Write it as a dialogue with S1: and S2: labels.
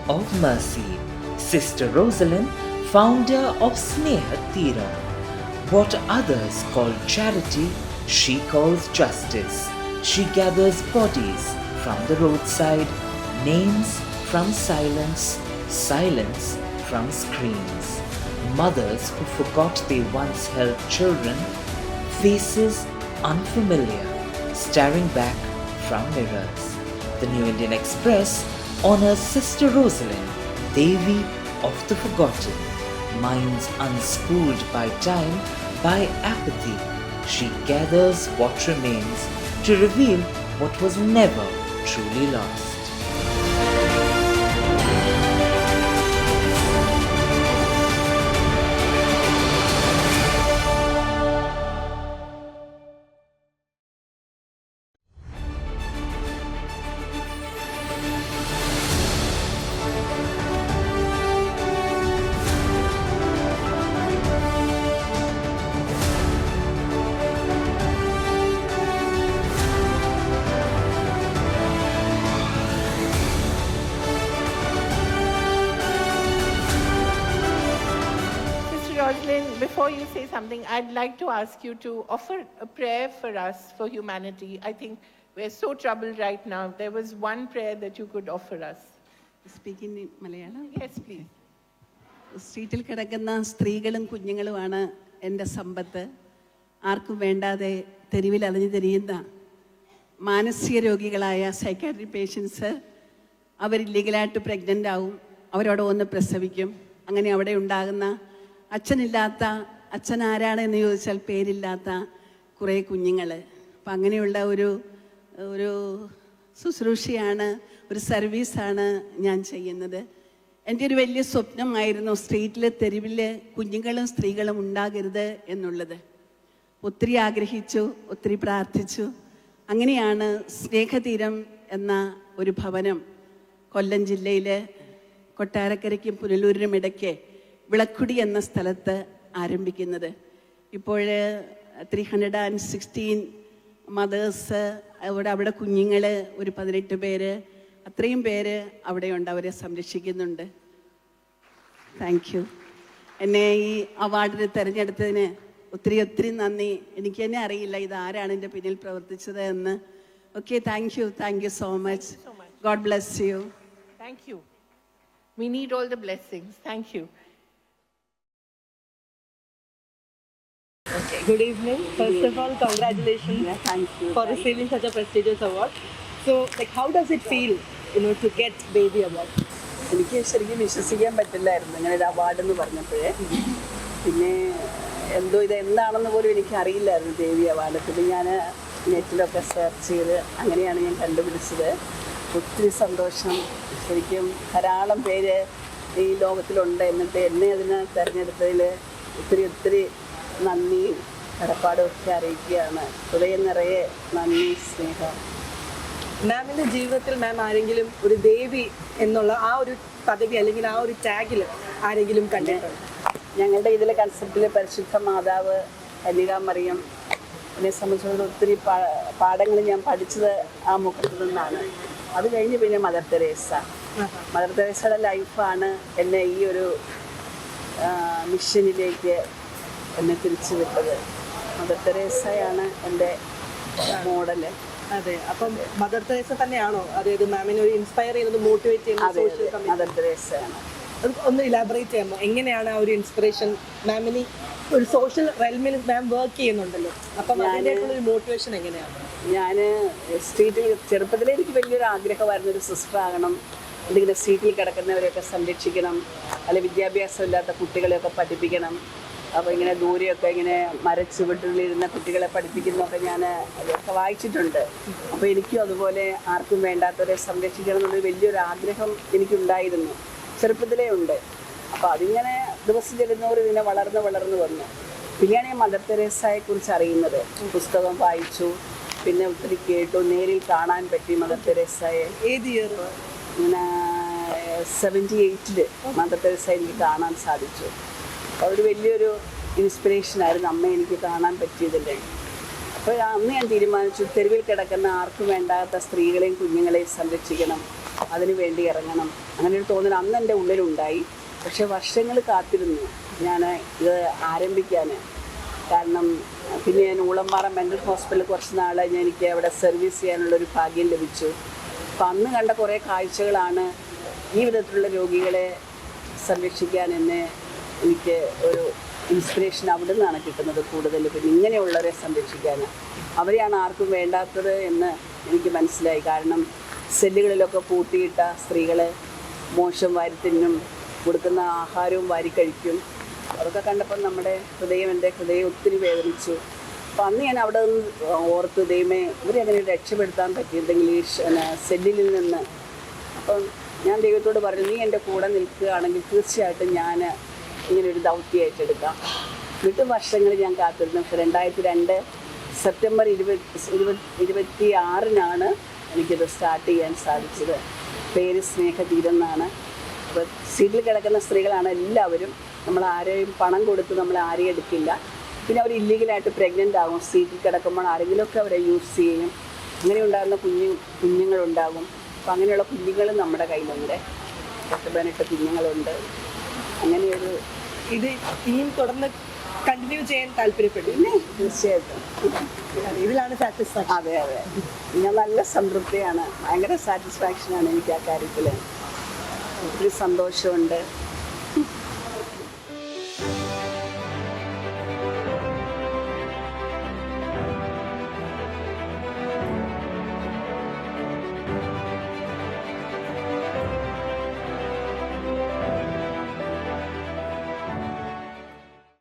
S1: of mercy. Sister Rosalind, founder of Sneha Tira. What others call charity, she calls justice. She gathers bodies from the roadside, names from silence, silence from screams. Mothers who forgot they once held children, faces unfamiliar, staring back from mirrors. The New Indian Express honors Sister Rosalind, Devi of the forgotten, minds unschooled by time, by apathy. She gathers what remains to reveal what was never truly lost.
S2: Rosalind, before you say something, I'd like to ask you to offer a prayer for us, for humanity. I think we're so troubled right now. There was one prayer that you could offer us.
S3: Speaking in Malayalam?
S2: Yes, please.
S3: സ്ട്രീറ്റിൽ കിടക്കുന്ന സ്ത്രീകളും കുഞ്ഞുങ്ങളുമാണ് എൻ്റെ സമ്പത്ത്. ആർക്കും വേണ്ടാതെ തെരുവിൽ അലഞ്ഞു തിരിയുന്ന മാനസിക രോഗികളായ psychiatry patients, അവർ ഇല്ലീഗലായിട്ട് pregnant ആവും, അവരവിടെ വന്ന് പ്രസവിക്കും. അങ്ങനെ അവിടെ ഉണ്ടാകുന്ന അച്ഛനില്ലാത്ത, അച്ഛൻ ആരാണെന്ന് ചോദിച്ചാൽ പേരില്ലാത്ത കുറേ കുഞ്ഞുങ്ങൾ. അപ്പം അങ്ങനെയുള്ള ഒരു ശുശ്രൂഷയാണ്, ഒരു സർവീസാണ് ഞാൻ ചെയ്യുന്നത്. എൻ്റെ ഒരു വലിയ സ്വപ്നമായിരുന്നു സ്ട്രീറ്റിൽ, തെരുവിൽ കുഞ്ഞുങ്ങളും സ്ത്രീകളും ഉണ്ടാകരുത് എന്നുള്ളത്. ഒത്തിരി ആഗ്രഹിച്ചു, ഒത്തിരി പ്രാർത്ഥിച്ചു. അങ്ങനെയാണ് സ്നേഹതീരം എന്ന ഒരു ഭവനം കൊല്ലം ജില്ലയിൽ കൊട്ടാരക്കരയ്ക്കും പുനലൂരിനും ഇടയ്ക്ക് വിളക്കുടി എന്ന സ്ഥലത്ത് ആരംഭിക്കുന്നത്. ഇപ്പോൾ 316 മദേഴ്സ്, അവിടെ കുഞ്ഞുങ്ങൾ ഒരു 18 പേര്, അത്രയും പേര് അവിടെയുണ്ട്, അവരെ സംരക്ഷിക്കുന്നുണ്ട്. Thank you. എന്നെ ഈ അവാർഡിന് തിരഞ്ഞെടുത്തതിന് ഒത്തിരി നന്ദി. എനിക്ക് തന്നെ അറിയില്ല ഇത് ആരാണ് എൻ്റെ പിന്നിൽ പ്രവർത്തിച്ചത് എന്ന്. Okay, thank you so much. God bless you.
S2: Thank you. We need all the blessings. Thank you.
S4: Okay, good evening. First of all, congratulations for receiving such a prestigious award. So, how does it feel, to get Baby Award?
S3: എനിക്ക് ശരിക്കും വിശ്വസിക്കാൻ പറ്റില്ലായിരുന്നു ഇങ്ങനെ ഒരു award എന്ന് പറഞ്ഞപ്പോഴേ. പിന്നെ ഇത് എന്താണെന്ന് പോലും എനിക്ക് അറിയില്ലായിരുന്നു ദേവി അവാർഡ്. പിന്നെ ഞാൻ നെറ്റിലൊക്കെ സെർച്ച് ചെയ്ത് അങ്ങനെയാണ് ഞാൻ കണ്ടുപിടിച്ചത്. ഒത്തിരി സന്തോഷം. ശരിക്കും ധാരാളം പേര് ഈ ലോകത്തിലുണ്ട്, എന്നിട്ട് എന്നെ അതിന് തിരഞ്ഞെടുത്തതിൽ ഒത്തിരി നന്ദി, കടപ്പാടും ഒക്കെ അറിയിക്കുകയാണ്. ഹൃദയം നിറയെ നന്ദി, സ്നേഹം.
S4: മാമിൻ്റെ ജീവിതത്തിൽ മാം ആരെങ്കിലും ഒരു ദേവി എന്നുള്ള ആ ഒരു പദവി അല്ലെങ്കിൽ ആ ഒരു ടാഗിൽ ആരെങ്കിലും കണ്ടിട്ടുണ്ട്?
S3: ഞങ്ങളുടെ ഇതിലെ കൺസെപ്റ്റിൽ പരിശുദ്ധ മാതാവ്, കന്യകാമറിയം, എന്നെ സംബന്ധിച്ചിടത്തോളം ഒത്തിരി പാഠങ്ങൾ ഞാൻ പഠിച്ചത് ആ മുഖത്ത് നിന്നാണ്. അത് കഴിഞ്ഞ് പിന്നെ മദർ തെരേസയുടെ ലൈഫാണ് എന്നെ ഈ ഒരു മിഷനിലേക്ക് എന്നെ തിരിച്ചു വിട്ടത്. മദർ തെരേസയാണ് എൻ്റെ മോഡല്.
S4: അതെ, അപ്പം മദർ തെരേസ തന്നെയാണോ അതായത് മാമിനെ ഒരു ഇൻസ്പയർ ചെയ്യുന്നത്, മോട്ടിവേറ്റ് ചെയ്യുന്നത്?
S3: മദർ തെരേസയാണ്.
S4: അത് ഒന്ന് ഇലാബറേറ്റ് ചെയ്യാമോ? എങ്ങനെയാണ് ആ ഒരു ഇൻസ്പിറേഷൻ? മാമിന് ഒരു സോഷ്യൽ റെൽമിൽ മാം വർക്ക് ചെയ്യുന്നുണ്ടല്ലോ, അപ്പം അതിലേക്കുള്ള ഒരു മോട്ടിവേഷൻ എങ്ങനെയാണ്?
S3: ഞാൻ സ്ട്രീറ്റിൽ ചെറുപ്പത്തിലേ എനിക്ക് വലിയൊരു ആഗ്രഹമായിരുന്നു ഒരു സിസ്റ്റർ ആകണം, അല്ലെങ്കിൽ സ്ട്രീറ്റിൽ കിടക്കുന്നവരെയൊക്കെ സംരക്ഷിക്കണം, അല്ലെങ്കിൽ വിദ്യാഭ്യാസം ഇല്ലാത്ത കുട്ടികളെയൊക്കെ പഠിപ്പിക്കണം. അപ്പോൾ ഇങ്ങനെ ദൂരെയൊക്കെ ഇങ്ങനെ മരച്ചുവട്ടിലിരുന്ന കുട്ടികളെ പഠിപ്പിക്കുന്നതൊക്കെ ഞാൻ അതൊക്കെ വായിച്ചിട്ടുണ്ട്. അപ്പോൾ എനിക്കും അതുപോലെ ആർക്കും വേണ്ടാത്തവരെ സംരക്ഷിക്കണം എന്നുള്ളൊരു വലിയൊരു ആഗ്രഹം എനിക്കുണ്ടായിരുന്നു, ചെറുപ്പത്തിലേ ഉണ്ട്. അപ്പോൾ അതിങ്ങനെ ദിവസം ചെല്ലുന്നവർ ഇതിനെ വളർന്ന് വന്നു. പിന്നെയാണ് ഞാൻ മദർ തെരേസയെക്കുറിച്ച് അറിയുന്നത്. പുസ്തകം വായിച്ചു, പിന്നെ ഒത്തിരി കേട്ടു, നേരിൽ കാണാൻ പറ്റി മദർ തെരേസയെ.
S4: ഏത് ഇയർ?
S3: ഇങ്ങനെ 78 മദർ തെരേസ എനിക്ക് കാണാൻ സാധിച്ചു. അതൊരു വലിയൊരു ഇൻസ്പിറേഷനായിരുന്നു അമ്മ എനിക്ക് കാണാൻ പറ്റിയതില്ലേ. അപ്പോൾ അന്ന് ഞാൻ തീരുമാനിച്ചു, തെരുവിൽ കിടക്കുന്ന ആർക്കും വേണ്ടാത്ത സ്ത്രീകളെയും കുഞ്ഞുങ്ങളെയും സംരക്ഷിക്കണം. അതിനു വേണ്ടി ഇറങ്ങണം, അങ്ങനെ ഒരു തോന്നൽ അന്ന് എൻ്റെ ഉള്ളിലുണ്ടായി. പക്ഷെ വർഷങ്ങൾ കാത്തിരുന്നു ഞാൻ ഇത് ആരംഭിക്കാൻ. കാരണം പിന്നെ ഞാൻ ഊളംപാറ മെൻ്റൽ ഹോസ്പിറ്റലിൽ കുറച്ച് നാൾ എനിക്ക് അവിടെ സർവീസ് ചെയ്യാനുള്ളൊരു ഭാഗ്യം ലഭിച്ചു. അപ്പം അന്ന് കണ്ട കുറേ കാഴ്ചകളാണ് ഈ വിധത്തിലുള്ള രോഗികളെ സംരക്ഷിക്കാൻ എനിക്ക് ഒരു ഇൻസ്പിറേഷൻ അവിടെ നിന്നാണ് കിട്ടുന്നത് കൂടുതൽ. പിന്നെ ഇങ്ങനെയുള്ളവരെ സംരക്ഷിക്കാൻ അവരെയാണ് ആർക്കും വേണ്ടാത്തത് എന്ന് എനിക്ക് മനസ്സിലായി. കാരണം സെല്ലുകളിലൊക്കെ പൂട്ടിയിട്ട സ്ത്രീകളെ മോശം വാരിത്തിന്നും കൊടുക്കുന്ന ആഹാരവും വാരിക്കഴിക്കും. അതൊക്കെ കണ്ടപ്പോൾ എൻ്റെ ഹൃദയം ഒത്തിരി വേദനിച്ചു. അപ്പം അന്ന് ഞാൻ അവിടെ നിന്ന് ഓർത്ത് ദൈവമേ ഇവരെങ്ങനെ രക്ഷപ്പെടുത്താൻ പറ്റിയിരുന്നെങ്കിൽ ഈ സെല്ലിൽ നിന്ന്. അപ്പം ഞാൻ ദൈവത്തോട് പറഞ്ഞു, നീ എൻ്റെ കൂടെ നിൽക്കുകയാണെങ്കിൽ തീർച്ചയായിട്ടും ഞാൻ ഇങ്ങനൊരു ദൗത്യം ഏറ്റെടുക്കാം. 8 വർഷങ്ങൾ ഞാൻ കാത്തിരുന്നു. പക്ഷെ 2002 സെപ്റ്റംബർ 26-നാണ് എനിക്കിത് സ്റ്റാർട്ട് ചെയ്യാൻ സാധിച്ചത്. പേര് സ്നേഹതീരെന്നാണ്. അപ്പോൾ സീറ്റിൽ കിടക്കുന്ന സ്ത്രീകളാണ് എല്ലാവരും. നമ്മൾ ആരെയും പണം കൊടുത്ത് നമ്മൾ ആരെയും എടുക്കില്ല. പിന്നെ അവർ ഇല്ലീഗലായിട്ട് പ്രഗ്നൻ്റ് ആകും. സീറ്റിൽ കിടക്കുമ്പോൾ ആരെങ്കിലുമൊക്കെ അവരെ യൂസ് ചെയ്യും. അങ്ങനെ ഉണ്ടാകുന്ന കുഞ്ഞുങ്ങളുണ്ടാകും. അപ്പം അങ്ങനെയുള്ള കുഞ്ഞുങ്ങളും നമ്മുടെ കയ്യിലുണ്ട്. 18 കുഞ്ഞുങ്ങളുണ്ട്. അങ്ങനെയൊരു
S4: ഇത് ഇനിയും തുടർന്ന് കണ്ടിന്യൂ ചെയ്യാൻ താല്പര്യപ്പെടും.
S3: പിന്നെ തീർച്ചയായിട്ടും
S4: ഇതിലാണ് സാറ്റിസ്ഫാക്ഷൻ.
S3: അതെ ഞാൻ നല്ല സംതൃപ്തിയാണ്, ഭയങ്കര സാറ്റിസ്ഫാക്ഷനാണ് എനിക്ക് ആ കാര്യത്തിൽ. ഒത്തിരി സന്തോഷമുണ്ട്.